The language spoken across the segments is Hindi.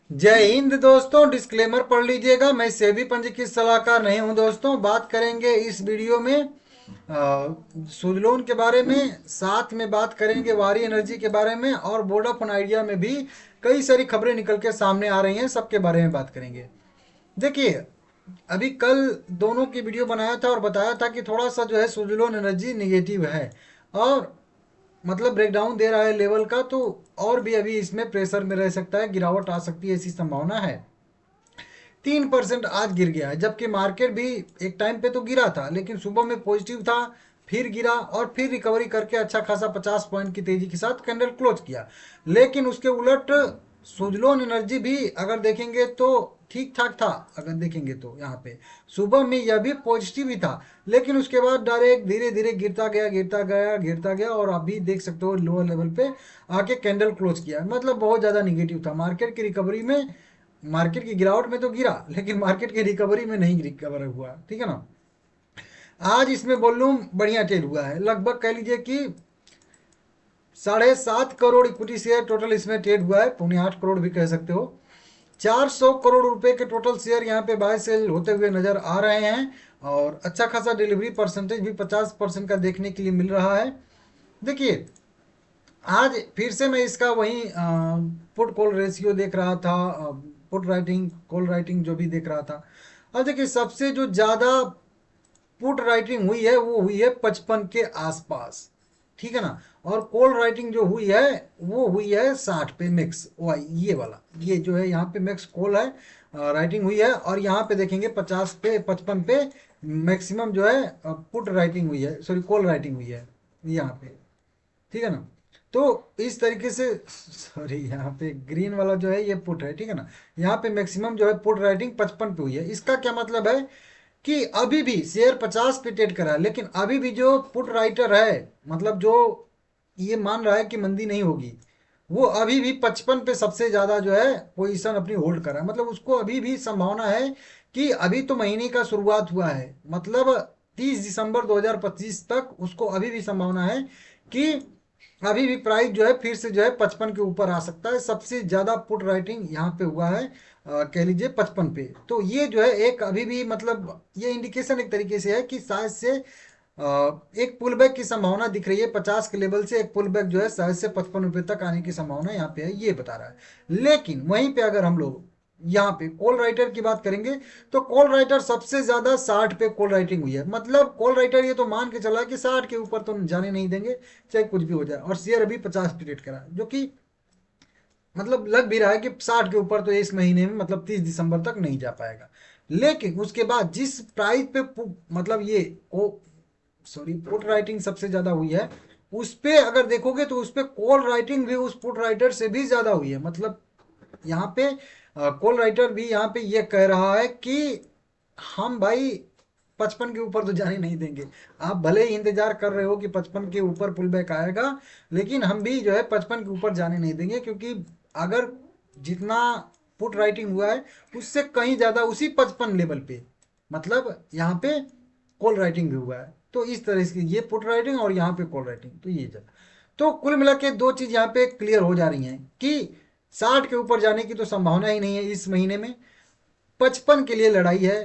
जय हिंद दोस्तों। डिस्क्लेमर पढ़ लीजिएगा, मैं सेबी पंजीकृत सलाहकार नहीं हूं। दोस्तों, बात करेंगे इस वीडियो में सुजलोन के बारे में, साथ में बात करेंगे वारी एनर्जी के बारे में, और वोडाफोन आइडिया में भी कई सारी खबरें निकल के सामने आ रही हैं, सबके बारे में बात करेंगे। देखिए, अभी कल दोनों की वीडियो बनाया था और बताया था कि थोड़ा सा जो है सुजलोन एनर्जी निगेटिव है, और मतलब ब्रेकडाउन दे रहा है लेवल का, तो और भी अभी इसमें प्रेशर में रह सकता है, गिरावट आ सकती है, ऐसी संभावना है। 3% आज गिर गया है, जबकि मार्केट भी एक टाइम पे तो गिरा था, लेकिन सुबह में पॉजिटिव था, फिर गिरा और फिर रिकवरी करके अच्छा खासा 50 पॉइंट की तेजी के साथ कैंडल क्लोज किया। लेकिन उसके उलट सुजलोन एनर्जी भी अगर देखेंगे तो ठीक ठाक था। अगर देखेंगे तो यहाँ पे सुबह में यह भी पॉजिटिव ही था, लेकिन उसके बाद डायरेक्ट धीरे धीरे गिरता गया गिरता गया गिरता गया, और अभी देख सकते हो लोअर लेवल पे आके कैंडल क्लोज किया। मतलब बहुत ज़्यादा निगेटिव था मार्केट की रिकवरी में। मार्केट की गिरावट में तो गिरा, लेकिन मार्केट की रिकवरी में नहीं रिकवर हुआ, ठीक है ना। आज इसमें वॉल्यूम बढ़िया ट्रेड हुआ है, लगभग कह लीजिए कि 7.5 करोड़ इक्विटी शेयर टोटल इसमें ट्रेड हुआ है, 7.25 करोड़ भी कह सकते हो। 400 करोड़ रुपए के टोटल शेयर यहाँ पे बाय सेल होते हुए नजर आ रहे हैं, और अच्छा खासा डिलीवरी परसेंटेज भी 50% का देखने के लिए मिल रहा है। देखिए, आज फिर से मैं इसका वही पुट कॉल रेशियो देख रहा था, पुट राइटिंग कॉल राइटिंग जो भी देख रहा था। अब देखिए, सबसे जो ज़्यादा पुट राइटिंग हुई है वो हुई है 55 के आसपास, ठीक है ना। और कॉल राइटिंग जो हुई है वो हुई है 60 पे मिक्स वाई, ये वाला, ये जो है यहाँ पे मिक्स कॉल है, राइटिंग हुई है। और यहाँ पे देखेंगे 50 पे 55 पे मैक्सिमम जो है पुट राइटिंग हुई है, सॉरी कॉल राइटिंग हुई है यहाँ पे, ठीक है ना। तो इस तरीके से, सॉरी यहाँ पे ग्रीन वाला जो है ये पुट है, ठीक है ना। यहाँ पे मैक्सिमम जो है पुट राइटिंग 55 पे हुई है। इसका क्या मतलब है कि अभी भी शेयर 50 पे ट्रेड करा है, लेकिन अभी भी जो पुट राइटर है, मतलब जो ये मान रहा है कि मंदी नहीं होगी, वो अभी भी 55 पे सबसे ज्यादा जो है पोजीशन अपनी होल्ड कर रहा है। मतलब उसको अभी भी संभावना है कि अभी तो महीने का शुरुआत हुआ है, मतलब 30 दिसंबर 2025 तक उसको अभी भी संभावना है कि अभी भी प्राइस जो है फिर से जो है 55 के ऊपर आ सकता है। सबसे ज्यादा पुट राइटिंग यहाँ पे हुआ है, कह लीजिए 55 पे। तो ये जो है एक अभी भी, मतलब ये इंडिकेशन एक तरीके से है कि शायद से एक पुल बैक की संभावना दिख रही है। 50 के लेवल से एक पुल बैक जो है शायद से 55 रुपए तक आने की संभावना यहाँ पे है, ये बता रहा है। लेकिन वहीं पे अगर हम लोग यहाँ पे कॉल राइटर की बात करेंगे, तो कॉल राइटर सबसे ज्यादा 60 पे कॉल राइटिंग हुई है। मतलब कॉल राइटर ये तो मान के चला कि 60 के ऊपर तो जाने नहीं देंगे, चाहे कुछ भी हो जाए। और शेयर अभी 50 पे ट्रेड करा, जो कि मतलब लग भी रहा है कि 60 के ऊपर तो इस महीने में, मतलब 30 दिसंबर तक नहीं जा पाएगा। लेकिन उसके बाद जिस प्राइस पे मतलब ये को सॉरी पुट राइटिंग सबसे ज्यादा हुई है, उस पे अगर देखोगे तो उस पे कॉल राइटिंग भी उस पुट राइटर से भी ज्यादा हुई है। मतलब यहाँ पे कॉल राइटर भी यहाँ पे ये कह रहा है कि हम भाई 55 के ऊपर तो जाने नहीं देंगे। आप भले ही इंतजार कर रहे हो कि 55 के ऊपर पुल बैक आएगा, लेकिन हम भी जो है 55 के ऊपर जाने नहीं देंगे, क्योंकि अगर जितना पुट राइटिंग हुआ है उससे कहीं ज्यादा उसी 55 लेवल पे, मतलब यहाँ पे कॉल राइटिंग भी हुआ है। तो इस तरह से ये पुट राइटिंग और यहाँ पे कॉल राइटिंग, तो ये जब, तो कुल मिला के दो चीज यहाँ पे क्लियर हो जा रही हैं कि 60 के ऊपर जाने की तो संभावना ही नहीं है इस महीने में। 55 के लिए लड़ाई है।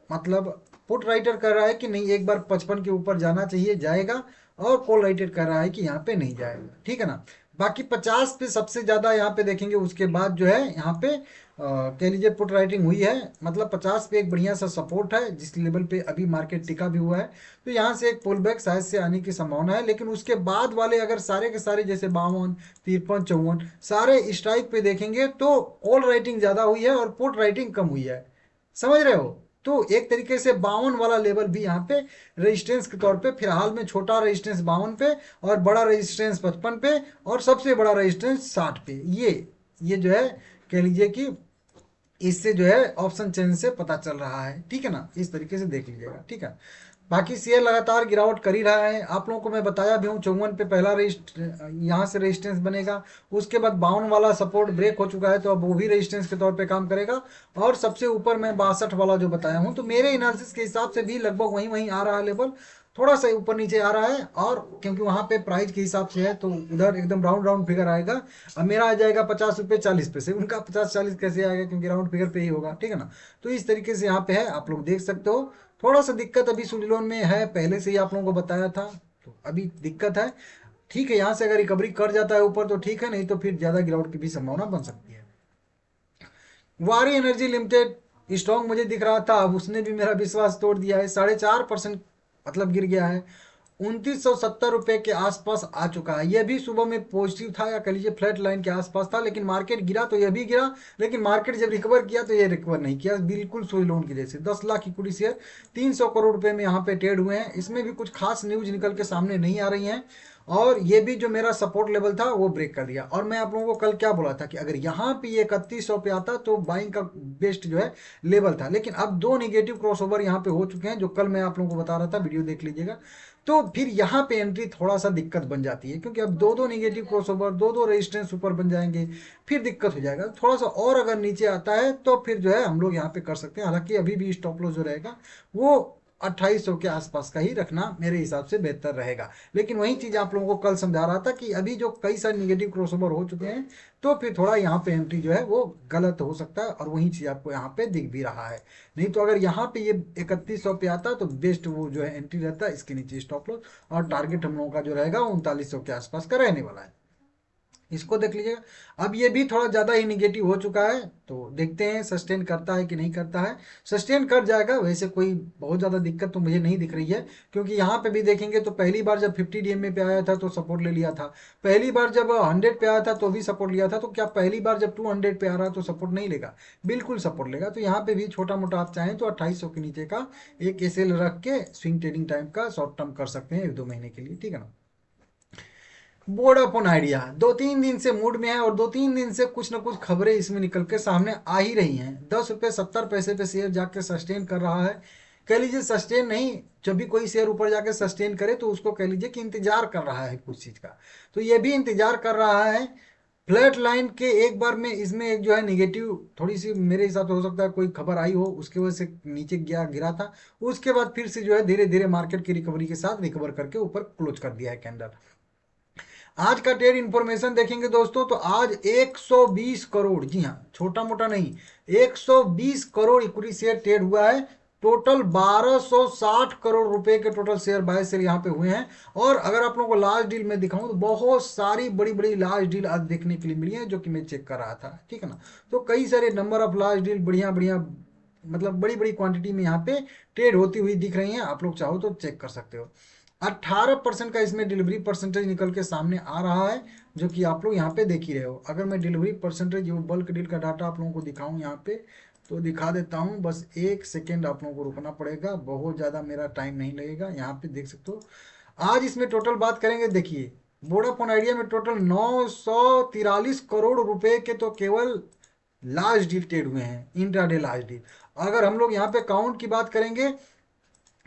मतलब पुट राइटर कह रहा है कि नहीं, एक बार 55 के ऊपर जाना चाहिए, जाएगा। और कॉल राइटर कह रहा है कि यहाँ पे नहीं जाएगा, ठीक है ना। बाकी 50 पे सबसे ज्यादा यहाँ पे देखेंगे, उसके बाद जो है यहाँ पे कह लीजिए पुट राइटिंग हुई है। मतलब 50 पे एक बढ़िया सा सपोर्ट है, जिस लेवल पे अभी मार्केट टिका भी हुआ है। तो यहाँ से एक पुल बैक शायद से आने की संभावना है। लेकिन उसके बाद वाले अगर सारे के सारे जैसे 52, 53, 54 सारे स्ट्राइक पे देखेंगे, तो कॉल राइटिंग ज्यादा हुई है और पुट राइटिंग कम हुई है। समझ रहे हो। तो एक तरीके से 52 वाला लेवल भी यहाँ पे रेजिस्टेंस के तौर पे फिलहाल में, छोटा रेजिस्टेंस 52 पे और बड़ा रेजिस्टेंस 55 पे और सबसे बड़ा रेजिस्टेंस 60 पे। ये जो है कह लीजिए कि इससे जो है ऑप्शन चेंज से पता चल रहा है, ठीक है ना। इस तरीके से देख लीजिएगा, ठीक है। बाकी शेयर लगातार गिरावट कर ही रहा है, आप लोगों को मैं बताया भी हूँ। 54 पे पहला रेजिस्ट यहाँ से रेजिस्टेंस बनेगा, उसके बाद 52 वाला सपोर्ट ब्रेक हो चुका है, तो अब वो भी रेजिस्टेंस के तौर पे काम करेगा। और सबसे ऊपर मैं 62 वाला जो बताया हूँ, तो मेरे एनालिसिस के हिसाब से भी लगभग वहीं वहीं आ रहा है लेवल। थोड़ा सा ऊपर नीचे आ रहा है, और क्योंकि वहां पे प्राइस के हिसाब से है तो उधर एकदम राउंड राउंड फिगर आएगा। अब मेरा आ जाएगा 50 रुपये 40 पैसे, उनका 50-40 कैसे आएगा, क्योंकि राउंड फिगर पे ही होगा, ठीक है ना। तो इस तरीके से यहाँ पे है, आप लोग देख सकते हो। थोड़ा सा दिक्कत अभी सुडिलोन में है, पहले से ही आप लोगों को बताया था, तो अभी दिक्कत है। ठीक है, यहाँ से अगर रिकवरी कर जाता है ऊपर तो ठीक है, नहीं तो फिर ज्यादा गिरावट की भी संभावना बन सकती है। वारी एनर्जी लिमिटेड स्ट्रॉन्ग मुझे दिख रहा था, अब उसने भी मेरा विश्वास तोड़ दिया है, 4.5% मतलब गिर गया है, 2970 रुपए के आसपास आ चुका है। यह भी सुबह में पॉजिटिव था, या कह लीजिए फ्लैट लाइन के आसपास था, लेकिन मार्केट गिरा तो यह भी गिरा, लेकिन मार्केट जब रिकवर किया तो यह रिकवर नहीं किया, बिल्कुल सोई लोन की जैसे। 10 लाख इक्विटी शेयर 300 करोड़ रुपए में यहाँ पे ट्रेड हुए हैं। इसमें भी कुछ खास न्यूज निकल के सामने नहीं आ रही हैं, और ये भी जो मेरा सपोर्ट लेवल था वो ब्रेक कर दिया। और मैं आप लोगों को कल क्या बोला था कि अगर यहाँ पे ये 3100 पे आता तो बाइंग का बेस्ट जो है लेवल था, लेकिन अब दो निगेटिव क्रॉसओवर यहाँ पे हो चुके हैं, जो कल मैं आप लोगों को बता रहा था, वीडियो देख लीजिएगा। तो फिर यहाँ पे एंट्री थोड़ा सा दिक्कत बन जाती है, क्योंकि अब दो दो निगेटिव क्रॉसओवर, दो दो रेजिस्टेंस ऊपर बन जाएंगे, फिर दिक्कत हो जाएगा। थोड़ा सा और अगर नीचे आता है तो फिर जो है हम लोग यहाँ पे कर सकते हैं, हालांकि अभी भी स्टॉप लॉस जो रहेगा वो 2800 के आसपास का ही रखना मेरे हिसाब से बेहतर रहेगा। लेकिन वही चीज आप लोगों को कल समझा रहा था कि अभी जो कई सारे निगेटिव क्रॉसओवर हो चुके हैं, तो फिर थोड़ा यहाँ पे एंट्री जो है वो गलत हो सकता है, और वही चीज आपको यहाँ पे दिख भी रहा है। नहीं तो अगर यहाँ पे ये 3100 पे आता तो बेस्ट वो जो है एंट्री रहता है, इसके नीचे स्टॉप लॉस, और टारगेट हम लोगों का जो रहेगा 3900 के आसपास का रहने वाला है। इसको देख लीजिएगा, अब ये भी थोड़ा ज़्यादा ही निगेटिव हो चुका है, तो देखते हैं सस्टेन करता है कि नहीं करता है। सस्टेन कर जाएगा, वैसे कोई बहुत ज़्यादा दिक्कत तो मुझे नहीं दिख रही है, क्योंकि यहाँ पे भी देखेंगे तो पहली बार जब 50 DMA पे आया था तो सपोर्ट ले लिया था, पहली बार जब 100 पे आया था तो भी सपोर्ट लिया था, तो क्या पहली बार जब 200 पे आ रहा है तो सपोर्ट नहीं लेगा? बिल्कुल सपोर्ट लेगा। तो यहाँ पे भी छोटा मोटा आप चाहें तो 2800 के नीचे का एक एसएल रख के स्विंग ट्रेडिंग टाइम का शॉर्ट टर्म कर सकते हैं 1-2 महीने के लिए, ठीक है ना। वोडाफोन आइडिया 2-3 दिन से मूड में है, और 2-3 दिन से कुछ ना कुछ खबरें इसमें निकल के सामने आ ही रही हैं। 10 रुपये 70 पैसे पे शेयर जाके सस्टेन कर रहा है, कह लीजिए सस्टेन नहीं, जब भी कोई शेयर ऊपर जाके सस्टेन करे तो उसको कह लीजिए कि इंतजार कर रहा है कुछ चीज का, तो ये भी इंतजार कर रहा है। फ्लैट लाइन के एक बार में इसमें एक जो है निगेटिव थोड़ी सी मेरे हिसाब से हो सकता है कोई खबर आई हो, उसके वजह से नीचे गया गिरा था, उसके बाद फिर से जो है धीरे धीरे मार्केट की रिकवरी के साथ रिकवर करके ऊपर क्लोज कर दिया है कैंडल। आज का ट्रेड इंफॉर्मेशन देखेंगे दोस्तों, तो आज 120 करोड़, जी हाँ छोटा मोटा नहीं, 120 करोड़ इक्विटी शेयर ट्रेड हुआ है। टोटल 1260 करोड़ रुपए के टोटल शेयर बाय सेल यहाँ पे हुए हैं। और अगर आप लोगों को लार्ज डील में दिखाऊं तो बहुत सारी बड़ी बड़ी लार्ज डील आज देखने के लिए मिली है, जो कि मैं चेक कर रहा था, ठीक है ना। तो कई सारे नंबर ऑफ लार्ज डील बढ़िया बढ़िया, मतलब बड़ी बड़ी क्वांटिटी में यहाँ पे ट्रेड होती हुई दिख रही हैं, आप लोग चाहो तो चेक कर सकते हो। 18% का इसमें डिलीवरी परसेंटेज निकल के सामने आ रहा है, जो कि आप लोग यहाँ पे देख ही रहे हो। अगर मैं डिलीवरी परसेंटेज जो बल्क डील का डाटा आप लोगों को दिखाऊं यहाँ पे, तो दिखा देता हूँ, बस 1 सेकेंड आप लोगों को रुकना पड़ेगा, बहुत ज़्यादा मेरा टाइम नहीं लगेगा। यहाँ पे देख सकते हो आज इसमें टोटल बात करेंगे, देखिए वोडाफोन आइडिया में टोटल 943 करोड़ रुपए के तो केवल लार्ज डील ट्रेड हुए हैं, इंट्राडे लार्ज डील। अगर हम लोग यहाँ पे काउंट की बात करेंगे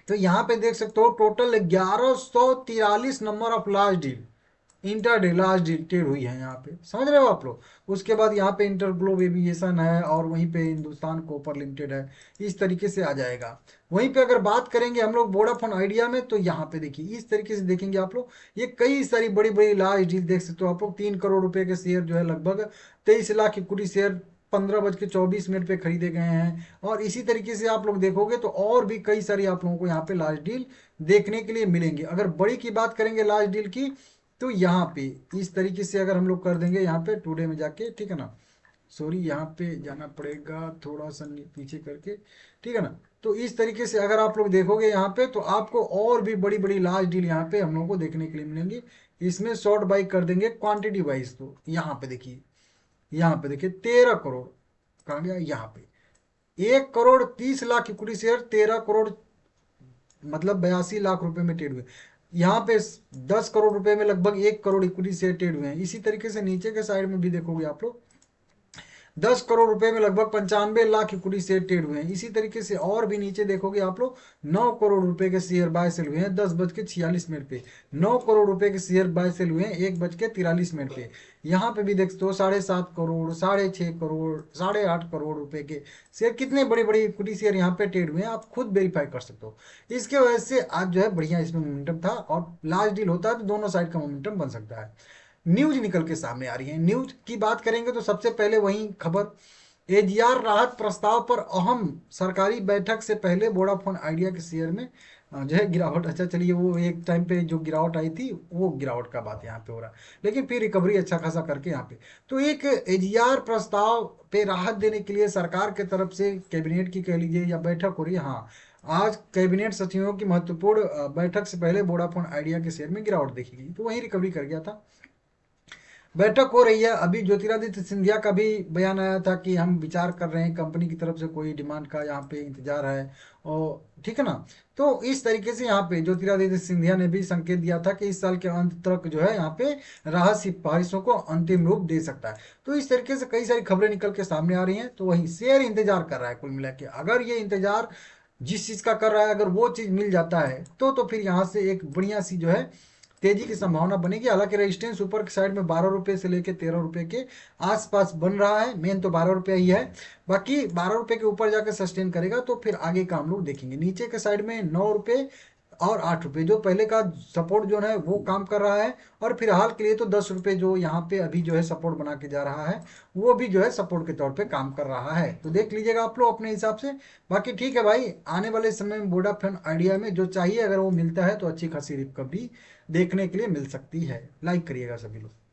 तो यहाँ पे देख सकते हो total 1143 number of large deal, intraday large deal trade हुई है यहाँ पे, समझ रहे हो आप लोग। उसके बाद यहाँ पे इंटरग्लोब एविएशन है, और वहीं पे हिंदुस्तान कॉपर लिमिटेड है, इस तरीके से आ जाएगा। वहीं पे अगर बात करेंगे हम लोग वोडाफोन आइडिया में, तो यहाँ पे देखिए इस तरीके से देखेंगे आप लोग, ये कई सारी बड़ी बड़ी लार्ज डील देख सकते हो आप लोग। 3 करोड़ रुपए के शेयर जो है लगभग 23 लाख इक्विटी शेयर 15:24 पे खरीदे गए हैं। और इसी तरीके से आप लोग देखोगे तो और भी कई सारी आप लोगों को यहाँ पे लार्ज डील देखने के लिए मिलेंगे। अगर बड़ी की बात करेंगे लार्ज डील की, तो यहाँ पे इस तरीके से अगर हम लोग कर देंगे यहाँ पे टुडे में जाके, ठीक है ना, सॉरी यहाँ पे जाना पड़ेगा थोड़ा सा पीछे करके, ठीक है ना। तो इस तरीके से अगर आप लोग देखोगे यहाँ पे, तो आपको और भी बड़ी बड़ी लार्ज डील यहाँ पे हम लोग को देखने के लिए मिलेंगी। इसमें शॉर्ट बाई कर देंगे क्वांटिटी वाइज, तो यहाँ पे देखिए, यहाँ पे देखिए 13 करोड़, कहाँ गया, यहाँ पे 1 करोड़ 30 लाख इक्विटी शेयर 13 करोड़, मतलब 82 लाख रुपए में ट्रेड हुए। यहाँ पे 10 करोड़ रुपए में लगभग 1 करोड़ इक्विटी शेयर ट्रेड हुए हैं। इसी तरीके से नीचे के साइड में भी देखोगे आप लोग, 10 करोड़ रुपए में लगभग 95 लाख इक्विटी शेयर ट्रेड हुए हैं। इसी तरीके से और भी नीचे देखोगे आप लोग, 9 करोड़ रुपए के शेयर बाय सेल हुए हैं 10:46 पे। 9 करोड़ रुपए के शेयर बाय सेल हुए हैं 1:43 पे। यहाँ पे भी देखते हो 7.5 करोड़, 6.5 करोड़, 8.5 करोड़ रुपए के शेयर, कितने बड़े बड़े इक्विटी शेयर यहाँ पे ट्रेड हुए हैं, आप खुद वेरीफाई कर सकते हो। इसके वजह से आज जो है बढ़िया इसमें मोमेंटम था, और लार्ज डील होता है तो दोनों साइड का मोमेंटम बन सकता है। न्यूज निकल के सामने आ रही है। न्यूज की बात करेंगे तो सबसे पहले वही खबर, एजीआर राहत प्रस्ताव पर अहम सरकारी बैठक से पहले वोडाफोन आइडिया के शेयर में जो है गिरावट। अच्छा चलिए, वो एक टाइम पे जो गिरावट आई थी वो गिरावट का बात यहाँ पे हो रहा है, लेकिन फिर रिकवरी अच्छा खासा करके यहाँ पे। तो एक एजीआर प्रस्ताव पे राहत देने के लिए सरकार के तरफ से कैबिनेट की कह लीजिए या बैठक हो रही है। हाँ, आज कैबिनेट सचिवों की महत्वपूर्ण बैठक से पहले वोडाफोन आइडिया के शेयर में गिरावट देखी गई, तो वहीं रिकवरी कर गया था। बैठक हो रही है। अभी ज्योतिरादित्य सिंधिया का भी बयान आया था कि हम विचार कर रहे हैं, कंपनी की तरफ से कोई डिमांड का यहाँ पे इंतजार है, और ठीक है ना। तो इस तरीके से यहाँ पे ज्योतिरादित्य सिंधिया ने भी संकेत दिया था कि इस साल के अंत तक जो है यहाँ पे राहत सिफारिशों को अंतिम रूप दे सकता है। तो इस तरीके से कई सारी खबरें निकल के सामने आ रही हैं। तो वही शेयर इंतजार कर रहा है कुल मिला के। अगर ये इंतजार जिस चीज का कर रहा है, अगर वो चीज मिल जाता है तो फिर यहाँ से एक बढ़िया सी जो है तेजी की संभावना बनेगी। हालांकि रेजिस्टेंस ऊपर की साइड में 12 रुपए से लेकर 13 रुपए के आसपास बन रहा है। मेन तो 12 रुपया ही है, बाकी 12 रुपए के ऊपर जाकर सस्टेन करेगा तो फिर आगे का हम लोग देखेंगे। नीचे के साइड में 9 रुपए और 8 रुपए जो पहले का सपोर्ट जोन है वो काम कर रहा है, और फिलहाल के लिए तो 10 रुपए जो यहाँ पे अभी जो है सपोर्ट बना के जा रहा है, वो भी जो है सपोर्ट के तौर पे काम कर रहा है। तो देख लीजिएगा आप लोग अपने हिसाब से। बाकी ठीक है भाई, आने वाले समय में वोडाफोन आइडिया में जो चाहिए अगर वो मिलता है तो अच्छी खासी रिकवरी देखने के लिए मिल सकती है। लाइक करिएगा सभी लोग।